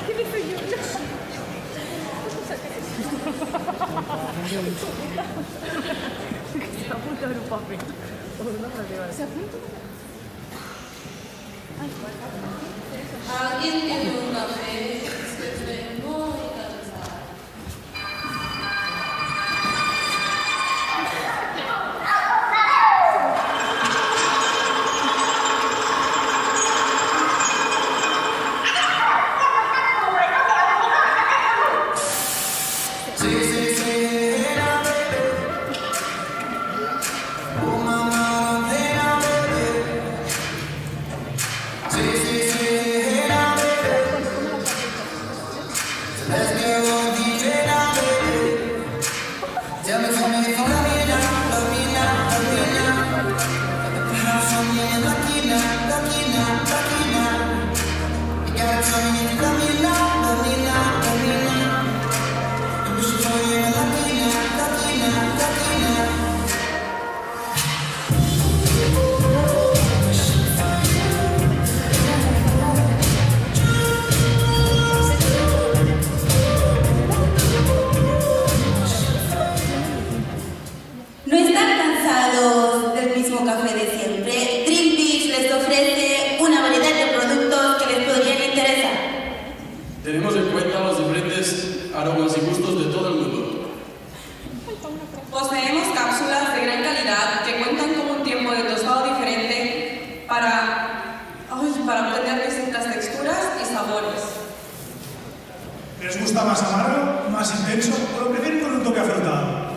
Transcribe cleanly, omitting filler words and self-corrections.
Se apunta en un papel. ¿Alguien tiene un café? Estoy muy cansada. ¿No están cansados del mismo café de siempre? Dream Beach les ofrece una variedad de productos que les podrían interesar. Tenemos en cuenta los diferentes aromas y gustos de todo el mundo. Poseemos cápsulas de gran calidad que cuentan con un tiempo de tostado diferente para obtener distintas texturas y sabores. ¿Les gusta más amargo, más intenso o lo prefieren con un toque afrutado?